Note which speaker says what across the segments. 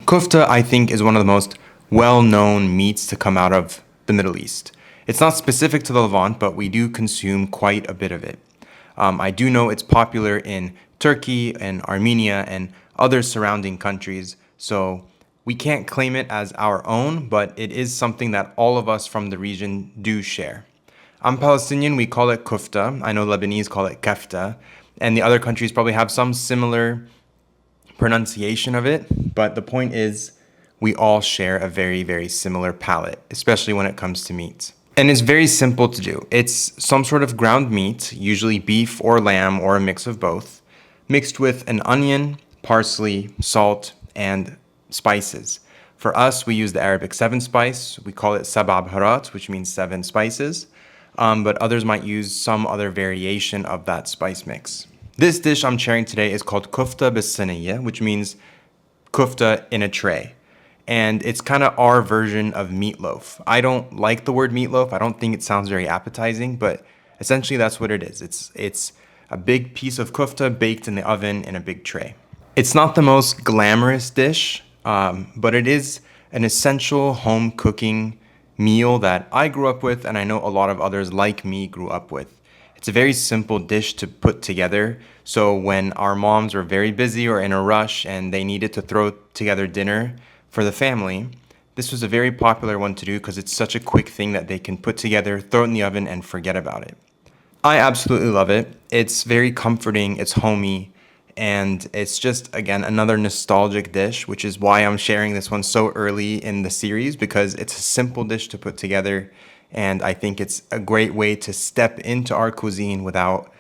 Speaker 1: Kufta, I think, is one of the most well-known meats to come out of the Middle East. It's not specific to the Levant, but we do consume quite a bit of it. I do know it's popular in Turkey and Armenia and other surrounding countries, so we can't claim it as our own, but it is something that all of us from the region do share. I'm Palestinian, we call it kufta. I know Lebanese call it kafta, and the other countries probably have some similar pronunciation of it, but the point is we all share a very, very similar palate, especially when it comes to meat. And it's very simple to do. It's some sort of ground meat, usually beef or lamb or a mix of both, mixed with an onion, parsley, salt, and spices. For us, we use the Arabic 7 spice. We call it sab'a baharat, which means 7 spices, but others might use some other variation of that spice mix. This dish I'm sharing today is called Kufta B'Siniyeh, which means kufta in a tray. And it's kind of our version of meatloaf. I don't like the word meatloaf. I don't think it sounds very appetizing, but essentially that's what it is. It's a big piece of kufta baked in the oven in a big tray. It's not the most glamorous dish, but it is an essential home cooking meal that I grew up with, and I know a lot of others like me grew up with. It's a very simple dish to put together, so when our moms were very busy or in a rush and they needed to throw together dinner for the family, this was a very popular one to do because it's such a quick thing that they can put together, throw it in the oven, and forget about it. I absolutely love it. It's very comforting, it's homey, and it's just, again, another nostalgic dish, which is why I'm sharing this one so early in the series, because it's a simple dish to put together. And I think it's a great way to step into our cuisine without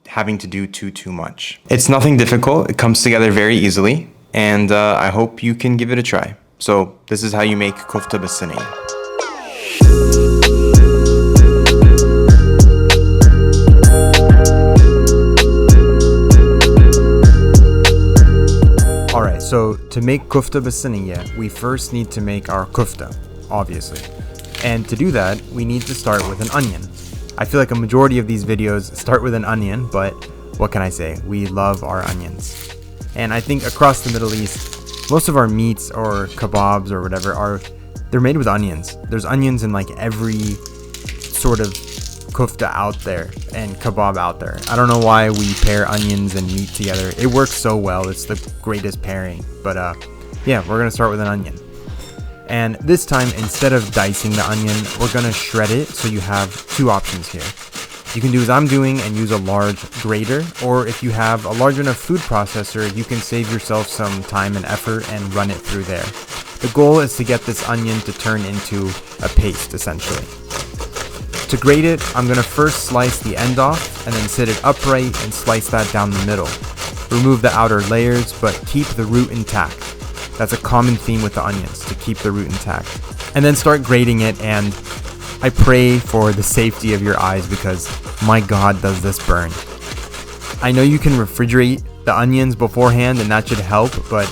Speaker 1: having to do too much. It's nothing difficult. It comes together very easily. And I hope you can give it a try. So this is how you make Kufta B'Siniyeh. Alright, so to make Kufta B'Siniyeh, we first need to make our kufta, obviously. And to do that, we need to start with an onion. I feel like a majority of these videos start with an onion, but what can I say? We love our onions. And I think across the Middle East, most of our meats or kebabs or whatever they're made with onions. There's onions in like every sort of kufta out there and kebab out there. I don't know why we pair onions and meat together. It works so well. It's the greatest pairing. But yeah, we're gonna start with an onion. And this time, instead of dicing the onion, we're going to shred it, so you have two options here. You can do as I'm doing and use a large grater, or if you have a large enough food processor, you can save yourself some time and effort and run it through there. The goal is to get this onion to turn into a paste, essentially. To grate it, I'm going to first slice the end off, and then sit it upright and slice that down the middle. Remove the outer layers, but keep the root intact. That's a common theme with the onions, to keep the root intact. And then start grating it, and I pray for the safety of your eyes because my God, does this burn. I know you can refrigerate the onions beforehand and that should help, but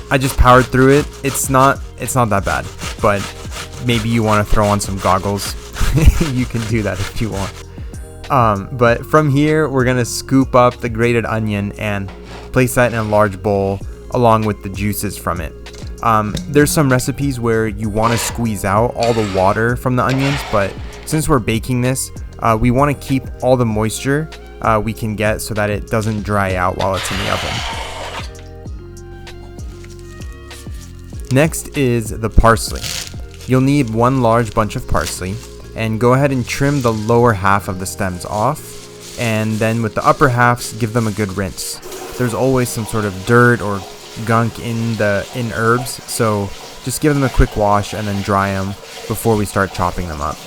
Speaker 1: I just powered through it. It's not that bad, but maybe you want to throw on some goggles. You can do that if you want. But from here, we're going to scoop up the grated onion and place that in a large bowl along with the juices from it. There's some recipes where you want to squeeze out all the water from the onions, but since we're baking this, we want to keep all the moisture we can get so that it doesn't dry out while it's in the oven. Next is the parsley. You'll need one large bunch of parsley, and go ahead and trim the lower half of the stems off, and then with the upper halves, give them a good rinse. There's always some sort of dirt or gunk in herbs, so just give them a quick wash and then dry them before we start chopping them up.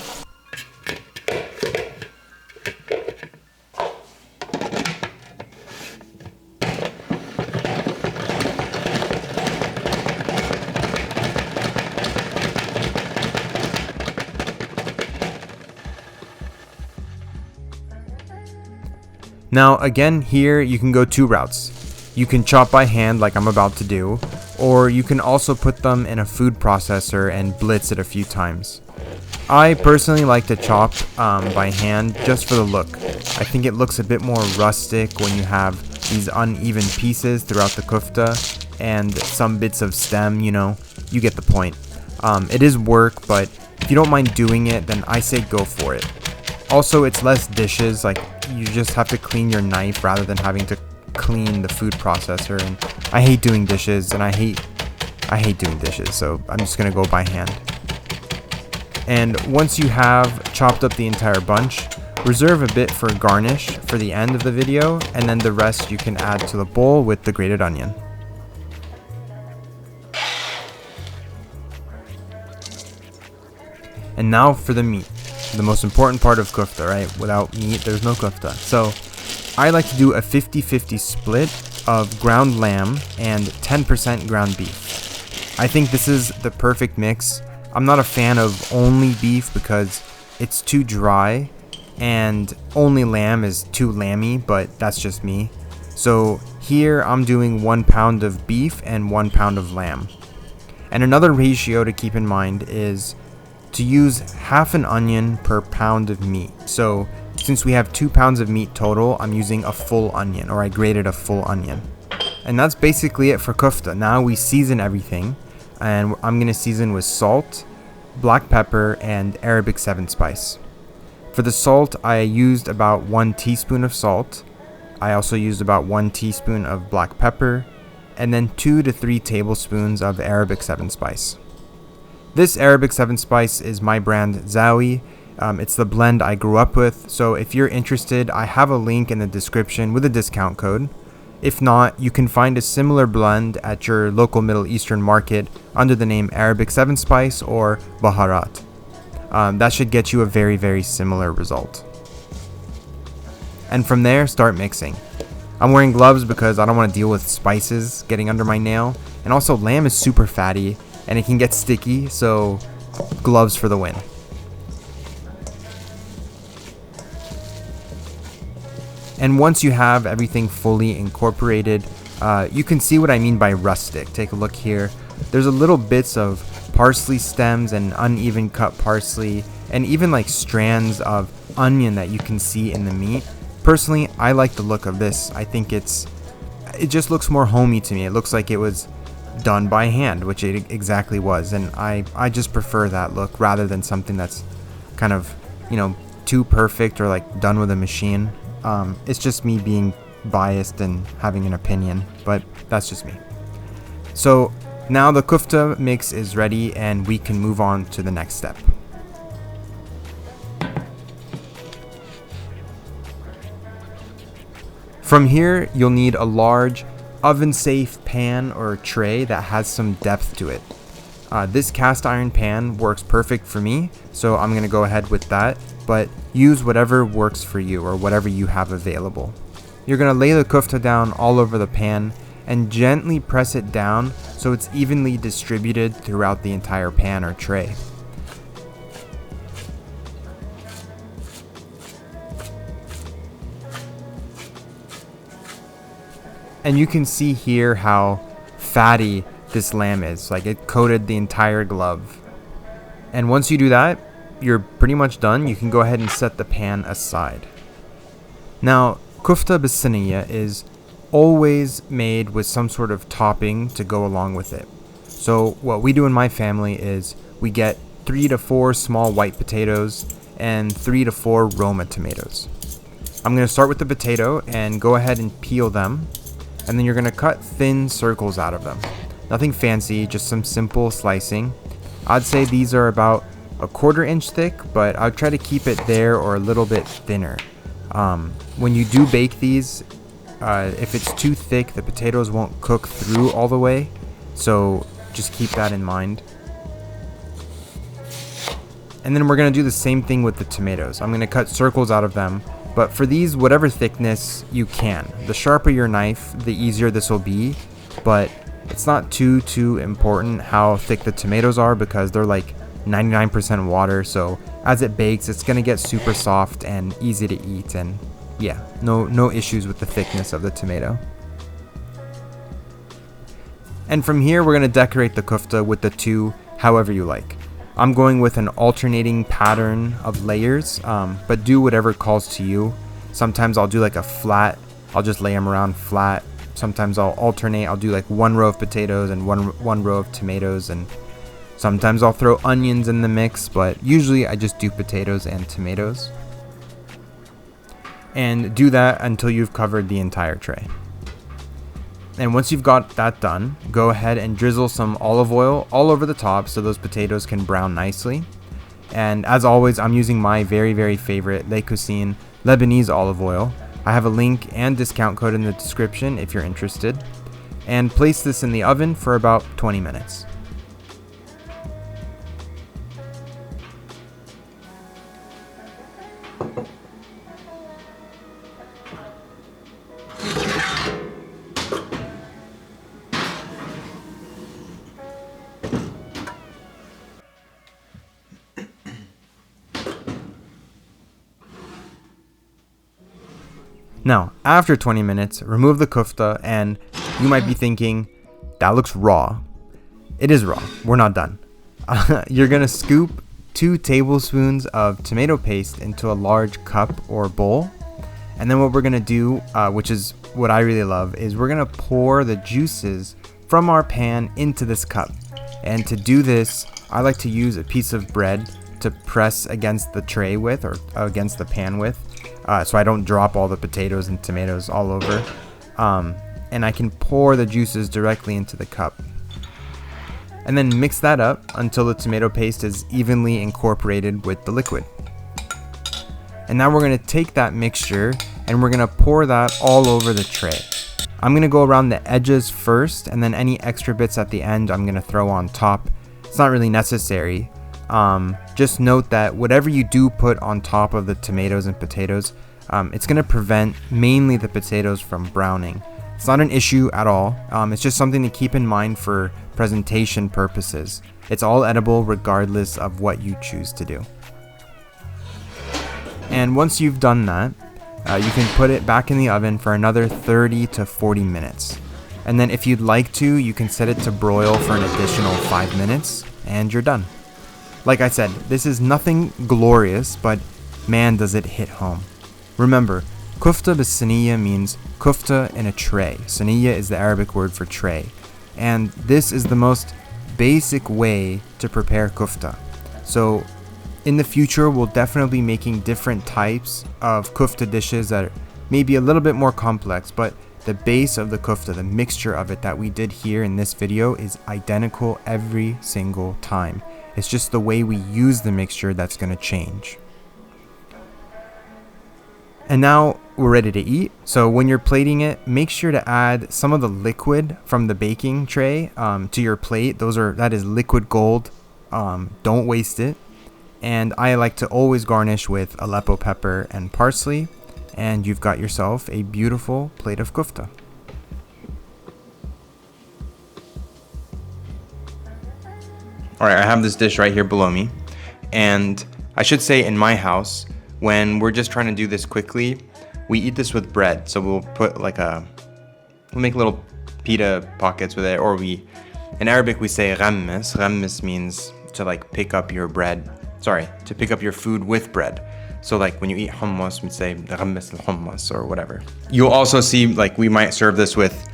Speaker 1: Now again, here you can go two routes. You can chop by hand like I'm about to do, or you can also put them in a food processor and blitz it a few times. I personally like to chop by hand just for the look. I think it looks a bit more rustic when you have these uneven pieces throughout the kufta, and some bits of stem, you know, you get the point. It is work, but if you don't mind doing it, then I say go for it. Also, it's less dishes, like you just have to clean your knife rather than having to clean the food processor, and I hate doing dishes, and I hate doing dishes, so I'm just gonna go by hand. And once you have chopped up the entire bunch, reserve a bit for garnish for the end of the video, and then the rest you can add to the bowl with the grated onion. And now for the meat, the most important part of kufta, right? Without meat, there's no kufta. So I like to do a 50-50 split of ground lamb and 10% ground beef. I think this is the perfect mix. I'm not a fan of only beef because it's too dry, and only lamb is too lamby, but that's just me. So here I'm doing 1 pound of beef and 1 pound of lamb. And another ratio to keep in mind is to use half an onion per pound of meat. So since we have 2 pounds of meat total, I'm using a full onion, or I grated a full onion. And that's basically it for kufta. Now we season everything, and I'm gonna season with salt, black pepper, and Arabic 7 spice. For the salt, I used about 1 teaspoon of salt. I also used about 1 teaspoon of black pepper, and then 2 to 3 tablespoons of Arabic 7 spice. This Arabic 7 spice is my brand Zawi. It's the blend I grew up with, so if you're interested, I have a link in the description with a discount code. If not, you can find a similar blend at your local Middle Eastern market under the name Arabic 7 spice or Baharat. That should get you a very, very similar result. And from there, start mixing. I'm wearing gloves because I don't want to deal with spices getting under my nail, and also lamb is super fatty and it can get sticky, so gloves for the win. And once you have everything fully incorporated, you can see what I mean by rustic. Take a look here. There's a little bits of parsley stems and uneven cut parsley, and even like strands of onion that you can see in the meat. Personally, I like the look of this. I think it just looks more homey to me. It looks like it was done by hand, which it exactly was, and I just prefer that look rather than something that's kind of, you know, too perfect or like done with a machine. It's just me being biased and having an opinion, but that's just me. So now the kufta mix is ready and we can move on to the next step. From here, you'll need a large oven-safe pan or tray that has some depth to it. This cast iron pan works perfect for me, so I'm going to go ahead with that, but use whatever works for you or whatever you have available. You're going to lay the kufta down all over the pan and gently press it down so it's evenly distributed throughout the entire pan or tray. And you can see here how fatty this lamb is, like it coated the entire glove. And once you do that, you're pretty much done. You can go ahead and set the pan aside. Now, Kufta B'Siniyeh is always made with some sort of topping to go along with it. So what we do in my family is we get 3 to 4 small white potatoes and 3 to 4 Roma tomatoes. I'm going to start with the potato and go ahead and peel them, and then you're going to cut thin circles out of them. Nothing fancy, just some simple slicing. I'd say these are about 1/4 inch thick, but I'll try to keep it there or a little bit thinner. When you do bake these, if it's too thick, the potatoes won't cook through all the way, so just keep that in mind. And then we're going to do the same thing with the tomatoes. I'm going to cut circles out of them, but for these, whatever thickness you can. The sharper your knife, the easier this will be, but it's not too important how thick the tomatoes are because they're like 99% water, so as it bakes, it's going to get super soft and easy to eat, and yeah, no issues with the thickness of the tomato. And from here, we're going to decorate the kufta with the two however you like. I'm going with an alternating pattern of layers, but do whatever calls to you. Sometimes I'll do like a flat, I'll just lay them around flat. Sometimes I'll alternate. I'll do like one row of potatoes and one row of tomatoes, and sometimes I'll throw onions in the mix, but usually I just do potatoes and tomatoes. And do that until you've covered the entire tray. And once you've got that done, go ahead and drizzle some olive oil all over the top so those potatoes can brown nicely. And as always, I'm using my very, very favorite Cuisine Lebanese olive oil. I have a link and discount code in the description if you're interested. And place this in the oven for about 20 minutes. Now, after 20 minutes, remove the kufta, and you might be thinking, that looks raw. It is raw. We're not done. You're going to scoop 2 tablespoons of tomato paste into a large cup or bowl. And then what we're going to do, which is what I really love, is we're going to pour the juices from our pan into this cup. And to do this, I like to use a piece of bread to press against the tray with, or against the pan with. So I don't drop all the potatoes and tomatoes all over. And I can pour the juices directly into the cup. And then mix that up until the tomato paste is evenly incorporated with the liquid. And now we're going to take that mixture and we're going to pour that all over the tray. I'm going to go around the edges first, and then any extra bits at the end I'm going to throw on top. It's not really necessary. Just note that whatever you do put on top of the tomatoes and potatoes, it's going to prevent mainly the potatoes from browning. It's not an issue at all. It's just something to keep in mind for presentation purposes. It's all edible regardless of what you choose to do. And once you've done that, you can put it back in the oven for another 30 to 40 minutes. And then if you'd like to, you can set it to broil for an additional 5 minutes, and you're done. Like I said, this is nothing glorious, but man does it hit home. Remember, Kufta B'Siniyeh means kufta in a tray. Siniyeh is the Arabic word for tray. And this is the most basic way to prepare kufta. So in the future, we'll definitely be making different types of kufta dishes that may be a little bit more complex, but the base of the kufta, the mixture of it that we did here in this video, is identical every single time. It's just the way we use the mixture that's going to change. And now we're ready to eat. So when you're plating it, make sure to add some of the liquid from the baking tray to your plate. That is liquid gold. Don't waste it. And I like to always garnish with Aleppo pepper and parsley. And you've got yourself a beautiful plate of kufta. All right, I have this dish right here below me. And I should say, in my house, when we're just trying to do this quickly, we eat this with bread. So we'll put we'll make little pita pockets with it, or in Arabic we say ghammis. Ghammis means to pick up your bread. To pick up your food with bread. So when you eat hummus, we say ghammis al-hummus or whatever. You'll also see we might serve this with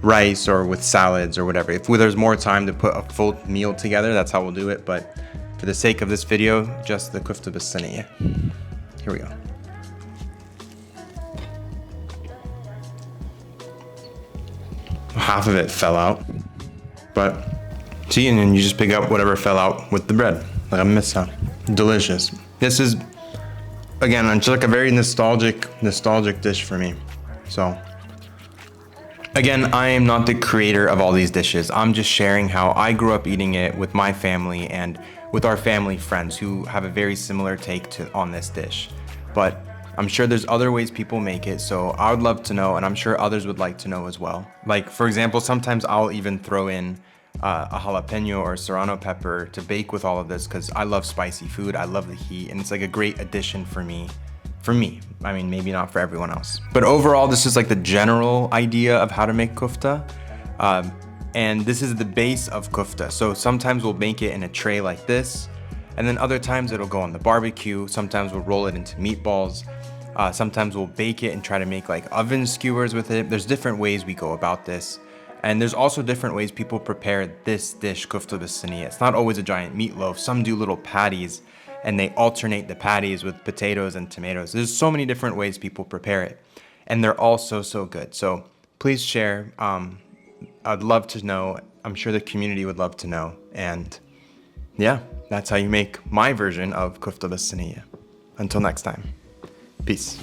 Speaker 1: rice or with salads or whatever. If there's more time to put a full meal together, that's how we'll do it. But for the sake of this video, just the Kufta B'Siniyeh. Here we go. Half of it fell out, but see, and then you just pick up whatever fell out with the bread. Delicious. This is, again, it's a very nostalgic dish for me. So again, I am not the creator of all these dishes. I'm just sharing how I grew up eating it with my family and with our family friends who have a very similar take on this dish. But I'm sure there's other ways people make it, so I would love to know, and I'm sure others would like to know as well. For example, sometimes I'll even throw in a jalapeno or serrano pepper to bake with all of this because I love spicy food, I love the heat, and it's a great addition for me. I mean, maybe not for everyone else. But overall, this is the general idea of how to make kufta. And this is the base of kufta. So sometimes we'll make it in a tray like this, and then other times it'll go on the barbecue. Sometimes we'll roll it into meatballs. Sometimes we'll bake it and try to make like oven skewers with it. There's different ways we go about this. And there's also different ways people prepare this dish, Kufta B'Siniyeh. It's not always a giant meatloaf. Some do little patties and they alternate the patties with potatoes and tomatoes. There's so many different ways people prepare it. And they're all so, so good. So please share. I'd love to know. I'm sure the community would love to know. And yeah, that's how you make my version of Kufta B'Siniyeh. Until next time, peace.